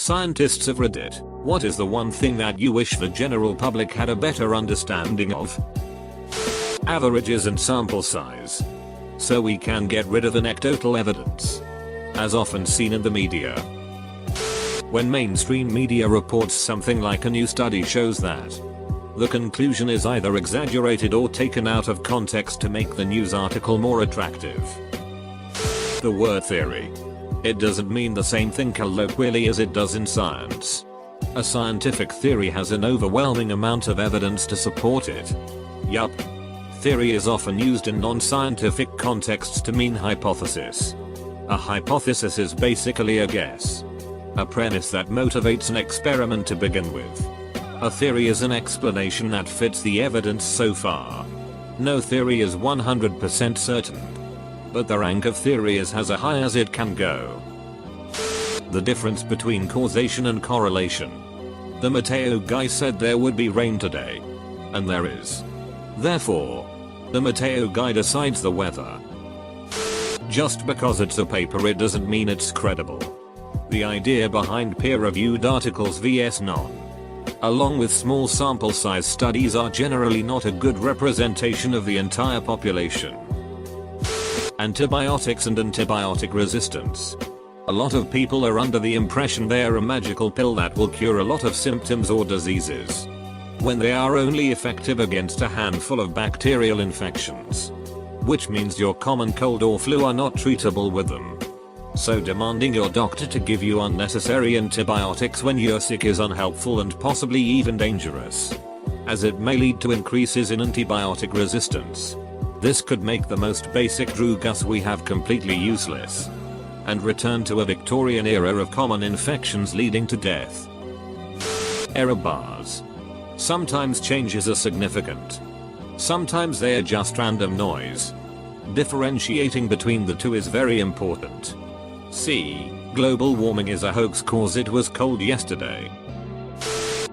Scientists of Reddit, what is the one thing that you wish the general public had a better understanding of? Averages and sample size. So we can get rid of anecdotal evidence, as often seen in the media. When mainstream media reports something like a new study shows that, the conclusion is either exaggerated or taken out of context to make the news article more attractive. The word theory. It doesn't mean the same thing colloquially as it does in science. A scientific theory has an overwhelming amount of evidence to support it. Yup. Theory is often used in non-scientific contexts to mean hypothesis. A hypothesis is basically a guess. A premise that motivates an experiment to begin with. A theory is an explanation that fits the evidence so far. No theory is 100% certain, but the rank of theory is as high as it can go. The difference between causation and correlation. The Mateo guy said there would be rain today. And there is. Therefore, the Mateo guy decides the weather. Just because it's a paper it doesn't mean it's credible. The idea behind peer-reviewed articles vs non, along with small sample size studies, are generally not a good representation of the entire population. Antibiotics and antibiotic resistance. A lot of people are under the impression they're a magical pill that will cure a lot of symptoms or diseases, when they are only effective against a handful of bacterial infections. Which means your common cold or flu are not treatable with them. So demanding your doctor to give you unnecessary antibiotics when you're sick is unhelpful and possibly even dangerous, as it may lead to increases in antibiotic resistance. This could make the most basic drugas we have completely useless, and return to a Victorian era of common infections leading to death. Error bars. Sometimes changes are significant. Sometimes they are just random noise. Differentiating between the two is very important. See, global warming is a hoax cause it was cold yesterday.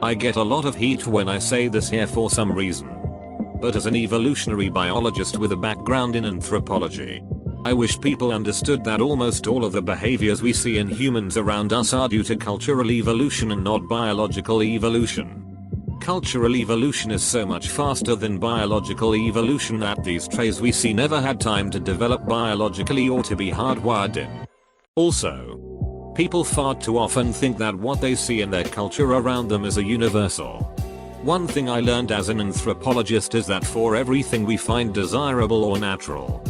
I get a lot of heat when I say this here for some reason. But as an evolutionary biologist with a background in anthropology, I wish people understood that almost all of the behaviors we see in humans around us are due to cultural evolution and not biological evolution. Cultural evolution is so much faster than biological evolution that these traits we see never had time to develop biologically or to be hardwired in. Also, people far too often think that what they see in their culture around them is a universal. One thing I learned as an anthropologist is that for everything we find desirable or natural,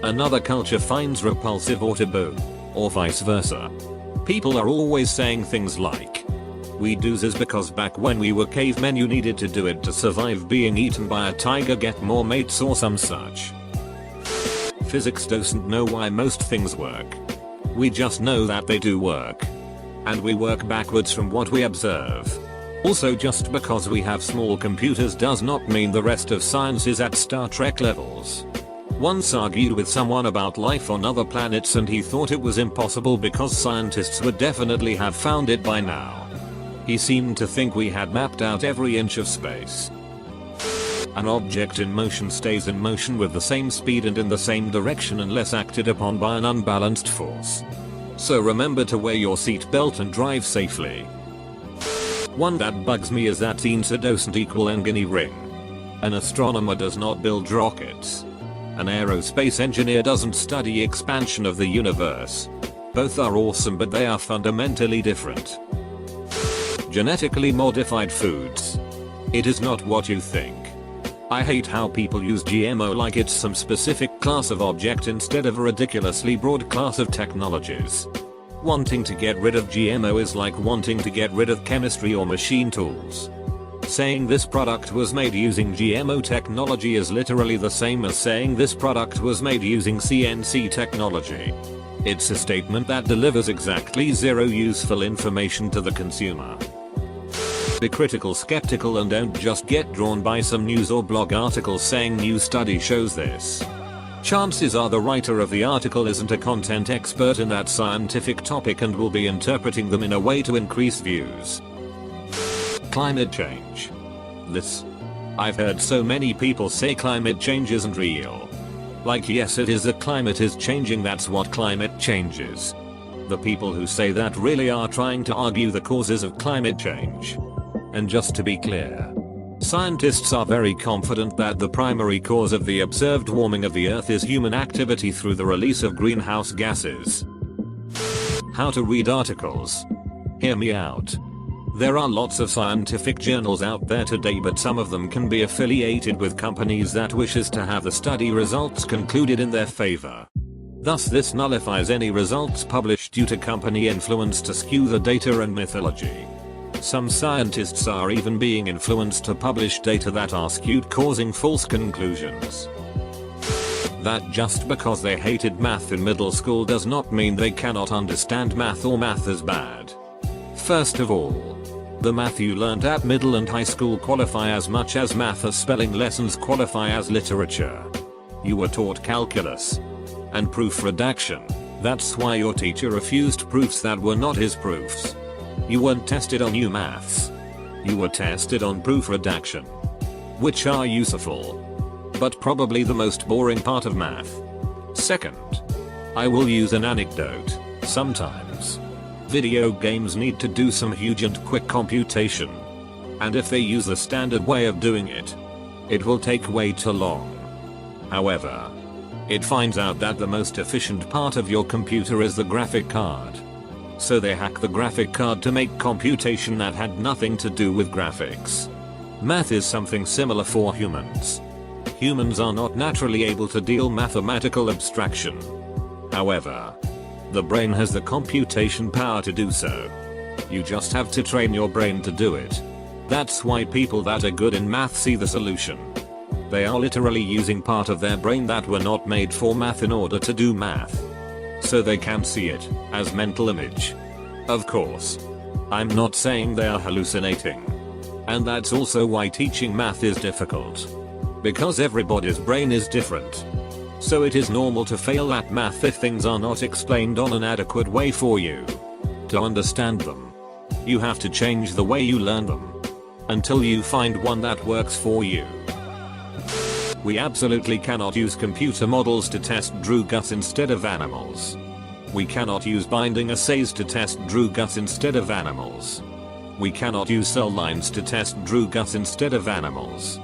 another culture finds repulsive or taboo, or vice versa. People are always saying things like, we do this because back when we were cavemen you needed to do it to survive being eaten by a tiger, get more mates or some such. Physics doesn't know why most things work. We just know that they do work. And we work backwards from what we observe. Also, just because we have small computers does not mean the rest of science is at Star Trek levels. Once argued with someone about life on other planets and he thought it was impossible because scientists would definitely have found it by now. He seemed to think we had mapped out every inch of space. An object in motion stays in motion with the same speed and in the same direction unless acted upon by an unbalanced force. So remember to wear your seatbelt and drive safely. One that bugs me is that answer doesn't equal engineering. An astronomer does not build rockets. An aerospace engineer doesn't study expansion of the universe. Both are awesome, but they are fundamentally different. Genetically modified foods. It is not what you think. I hate how people use GMO like it's some specific class of object instead of a ridiculously broad class of technologies. Wanting to get rid of GMO is like wanting to get rid of chemistry or machine tools. Saying this product was made using GMO technology is literally the same as saying this product was made using CNC technology. It's a statement that delivers exactly zero useful information to the consumer. Be critical, skeptical, and don't just get drawn by some news or blog article saying new study shows this. Chances are the writer of the article isn't a content expert in that scientific topic and will be interpreting them in a way to increase views. Climate change. I've heard so many people say climate change isn't real. Like, yes, it is, the climate is changing, that's what climate change is. The people who say that really are trying to argue the causes of climate change. And just to be clear, scientists are very confident that the primary cause of the observed warming of the Earth is human activity through the release of greenhouse gases. How to read articles. Hear me out. There are lots of scientific journals out there today, but some of them can be affiliated with companies that wishes to have the study results concluded in their favor. Thus this nullifies any results published due to company influence to skew the data and mythology. Some scientists are even being influenced to publish data that are skewed, causing false conclusions. That just because they hated math in middle school does not mean they cannot understand math or math is bad. First of all, the math you learned at middle and high school qualify as much as math as spelling lessons qualify as literature. You were taught calculus and proof redaction. That's why your teacher refused proofs that were not his proofs. You weren't tested on new maths. You were tested on proof redaction, which are useful, but probably the most boring part of math. Second, I will use an anecdote. Sometimes video games need to do some huge and quick computation, and if they use the standard way of doing it, it will take way too long. However, it finds out that the most efficient part of your computer is the graphic card. So they hack the graphic card to make computation that had nothing to do with graphics. Math is something similar for humans. Humans are not naturally able to deal mathematical abstraction. However, the brain has the computation power to do so. You just have to train your brain to do it. That's why people that are good in math see the solution. They are literally using part of their brain that were not made for math in order to do math. So they can see it as mental image. Of course, I'm not saying they are hallucinating. And that's also why teaching math is difficult. Because everybody's brain is different. So it is normal to fail at math if things are not explained on an adequate way for you. To understand them, you have to change the way you learn them. Until you find one that works for you. We absolutely cannot use computer models to test Drew guts instead of animals. We cannot use binding assays to test Drew guts instead of animals. We cannot use cell lines to test Drew guts instead of animals.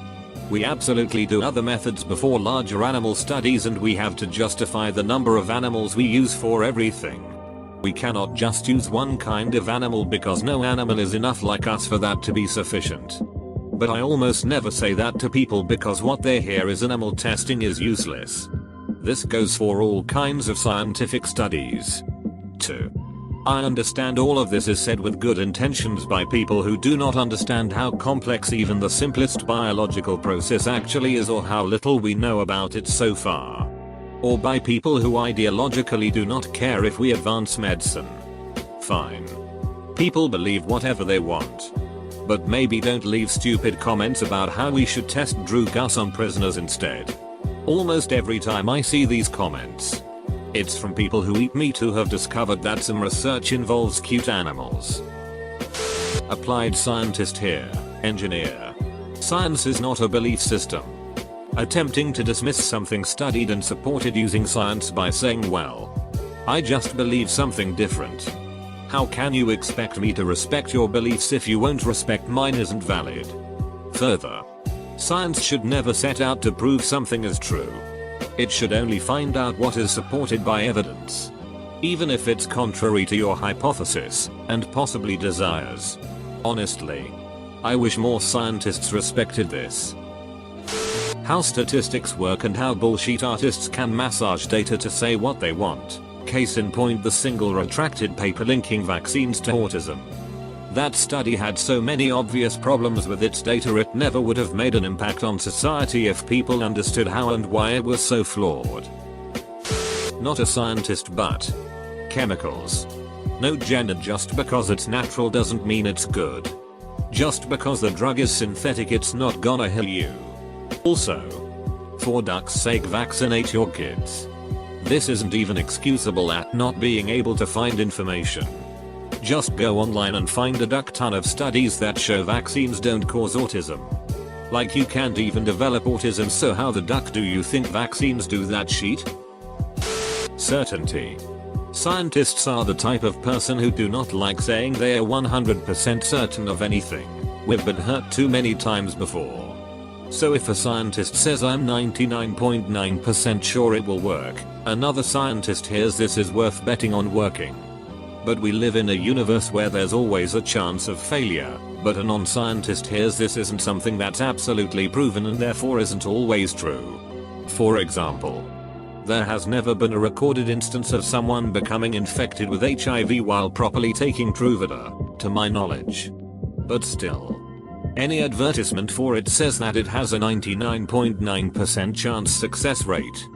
We absolutely do other methods before larger animal studies, and we have to justify the number of animals we use for everything. We cannot just use one kind of animal because no animal is enough like us for that to be sufficient. But I almost never say that to people because what they hear is animal testing is useless. This goes for all kinds of scientific studies. 2. I understand all of this is said with good intentions by people who do not understand how complex even the simplest biological process actually is, or how little we know about it so far. Or by people who ideologically do not care if we advance medicine. Fine. People believe whatever they want. But maybe don't leave stupid comments about how we should test Drew guts on prisoners instead. Almost every time I see these comments, it's from people who eat meat who have discovered that some research involves cute animals. Applied scientist here, engineer. Science is not a belief system. Attempting to dismiss something studied and supported using science by saying, well, I just believe something different. How can you expect me to respect your beliefs if you won't respect mine isn't valid? Further, science should never set out to prove something is true. It should only find out what is supported by evidence. Even if it's contrary to your hypothesis, and possibly desires. Honestly, I wish more scientists respected this. How statistics work and how bullshit artists can massage data to say what they want. Case in point, the single retracted paper linking vaccines to autism. That study had so many obvious problems with its data it never would have made an impact on society if people understood how and why it was so flawed. Not a scientist but chemicals. No gender, just because it's natural doesn't mean it's good. Just because the drug is synthetic it's not gonna heal you. Also, for duck's sake, vaccinate your kids. This isn't even excusable at not being able to find information. Just go online and find a duck ton of studies that show vaccines don't cause autism. Like you can't even develop autism, so how the duck do you think vaccines do that shit? Certainty. Scientists are the type of person who do not like saying they are 100% certain of anything. We've been hurt too many times before. So if a scientist says I'm 99.9% sure it will work, another scientist hears this is worth betting on working. But we live in a universe where there's always a chance of failure, but a non-scientist hears this isn't something that's absolutely proven and therefore isn't always true. For example, there has never been a recorded instance of someone becoming infected with HIV while properly taking Truvada, to my knowledge. But still, any advertisement for it says that it has a 99.9% chance success rate.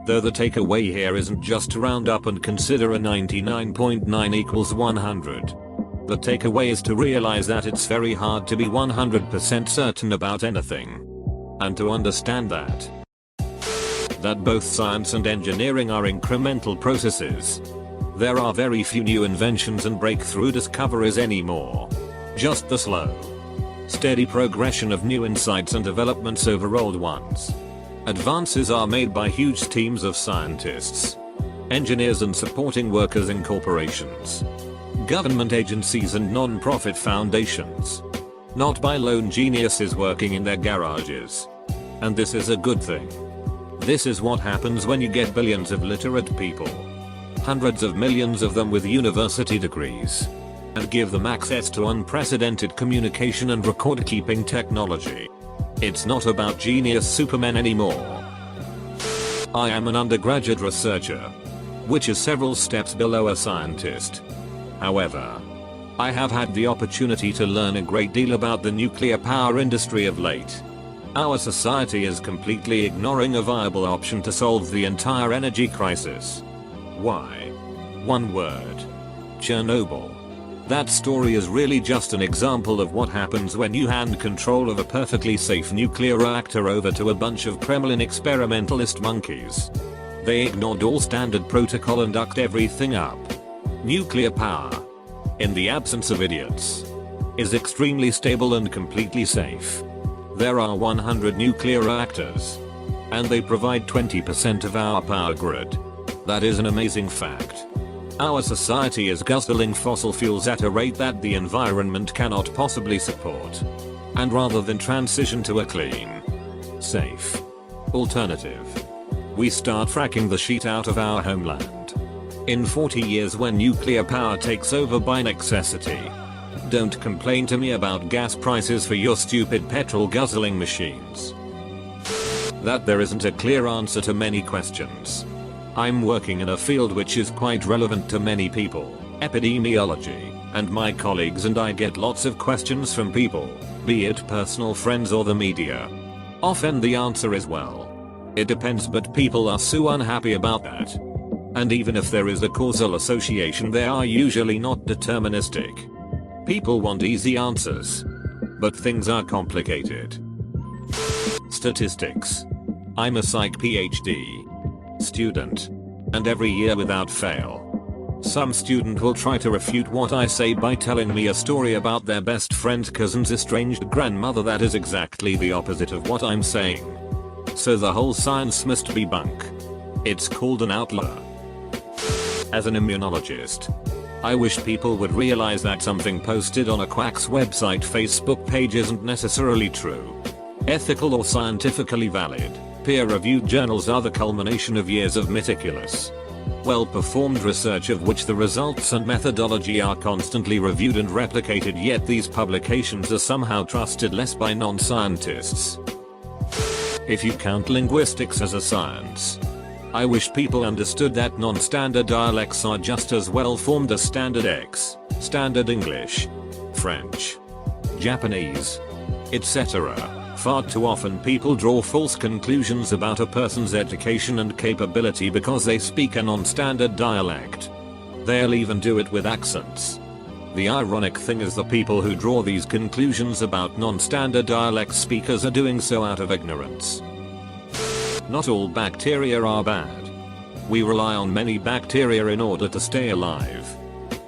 Though the takeaway here isn't just to round up and consider a 99.9 equals 100. The takeaway is to realize that it's very hard to be 100% certain about anything. And to understand that both science and engineering are incremental processes. There are very few new inventions and breakthrough discoveries anymore. Just the slow, steady progression of new insights and developments over old ones. Advances are made by huge teams of scientists, engineers and supporting workers in corporations, government agencies and non-profit foundations. Not by lone geniuses working in their garages. And this is a good thing. This is what happens when you get billions of literate people. Hundreds of millions of them with university degrees. And give them access to unprecedented communication and record-keeping technology. It's not about genius supermen anymore. I am an undergraduate researcher, which is several steps below a scientist. However, I have had the opportunity to learn a great deal about the nuclear power industry of late. Our society is completely ignoring a viable option to solve the entire energy crisis. Why? One word. Chernobyl. That story is really just an example of what happens when you hand control of a perfectly safe nuclear reactor over to a bunch of Kremlin experimentalist monkeys. They ignored all standard protocol and ducked everything up. Nuclear power, in the absence of idiots, is extremely stable and completely safe. There are 100 nuclear reactors, and they provide 20% of our power grid. That is an amazing fact. Our society is guzzling fossil fuels at a rate that the environment cannot possibly support. And rather than transition to a clean, safe alternative, we start fracking the shit out of our homeland. In 40 years when nuclear power takes over by necessity. Don't complain to me about gas prices for your stupid petrol guzzling machines. That there isn't a clear answer to many questions. I'm working in a field which is quite relevant to many people, epidemiology, and my colleagues and I get lots of questions from people, be it personal friends or the media. Often the answer is well, it depends, but people are so unhappy about that. And even if there is a causal association, they are usually not deterministic. People want easy answers. But things are complicated. Statistics. I'm a psych PhD student. And every year without fail, some student will try to refute what I say by telling me a story about their best friend's cousin's estranged grandmother that is exactly the opposite of what I'm saying. So the whole science must be bunk. It's called an outlier. As an immunologist, I wish people would realize that something posted on a quack's website Facebook page isn't necessarily true, ethical or scientifically valid. Peer-reviewed journals are the culmination of years of meticulous, well-performed research of which the results and methodology are constantly reviewed and replicated, yet these publications are somehow trusted less by non-scientists. If you count linguistics as a science, I wish people understood that non-standard dialects are just as well formed as standard X, standard English, French, Japanese, etc. Far too often people draw false conclusions about a person's education and capability because they speak a non-standard dialect. They'll even do it with accents. The ironic thing is the people who draw these conclusions about non-standard dialect speakers are doing so out of ignorance. Not all bacteria are bad. We rely on many bacteria in order to stay alive.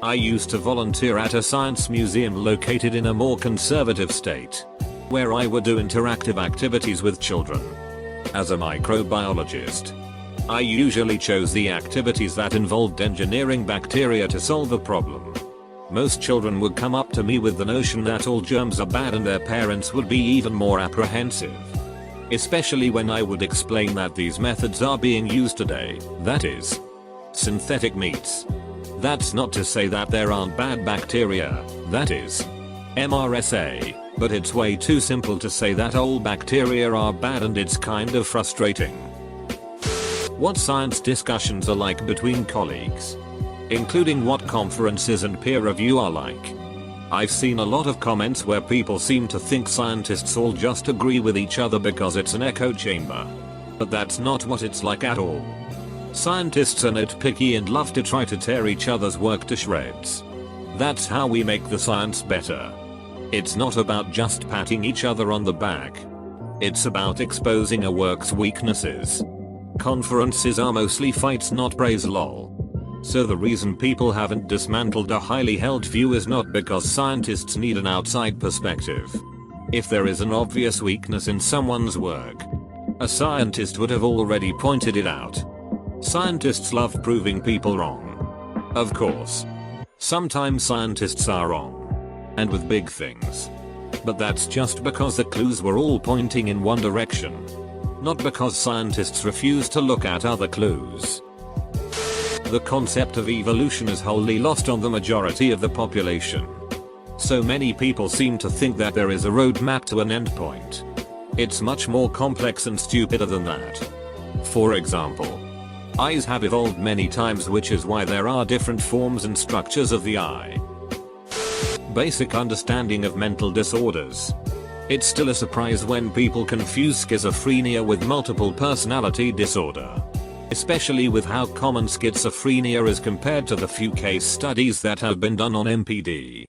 I used to volunteer at a science museum located in a more conservative state, where I would do interactive activities with children. As a microbiologist, I usually chose the activities that involved engineering bacteria to solve a problem. Most children would come up to me with the notion that all germs are bad and their parents would be even more apprehensive. Especially when I would explain that these methods are being used today, that is, synthetic meats. That's not to say that there aren't bad bacteria, that is, MRSA, but it's way too simple to say that all bacteria are bad, and it's kind of frustrating. What science discussions are like between colleagues, including what conferences and peer review are like. I've seen a lot of comments where people seem to think scientists all just agree with each other because it's an echo chamber. But that's not what it's like at all. Scientists are nitpicky and love to try to tear each other's work to shreds. That's how we make the science better. It's not about just patting each other on the back. It's about exposing a work's weaknesses. Conferences are mostly fights, not praise, lol. So the reason people haven't dismantled a highly held view is not because scientists need an outside perspective. If there is an obvious weakness in someone's work, a scientist would have already pointed it out. Scientists love proving people wrong. Of course, sometimes scientists are wrong, and with big things. But that's just because the clues were all pointing in one direction, not because scientists refuse to look at other clues. The concept of evolution is wholly lost on the majority of the population. So many people seem to think that there is a roadmap to an endpoint. It's much more complex and stupider than that. For example, eyes have evolved many times, which is why there are different forms and structures of the eye. Basic understanding of mental disorders. It's still a surprise when people confuse schizophrenia with multiple personality disorder. Especially with how common schizophrenia is compared to the few case studies that have been done on MPD.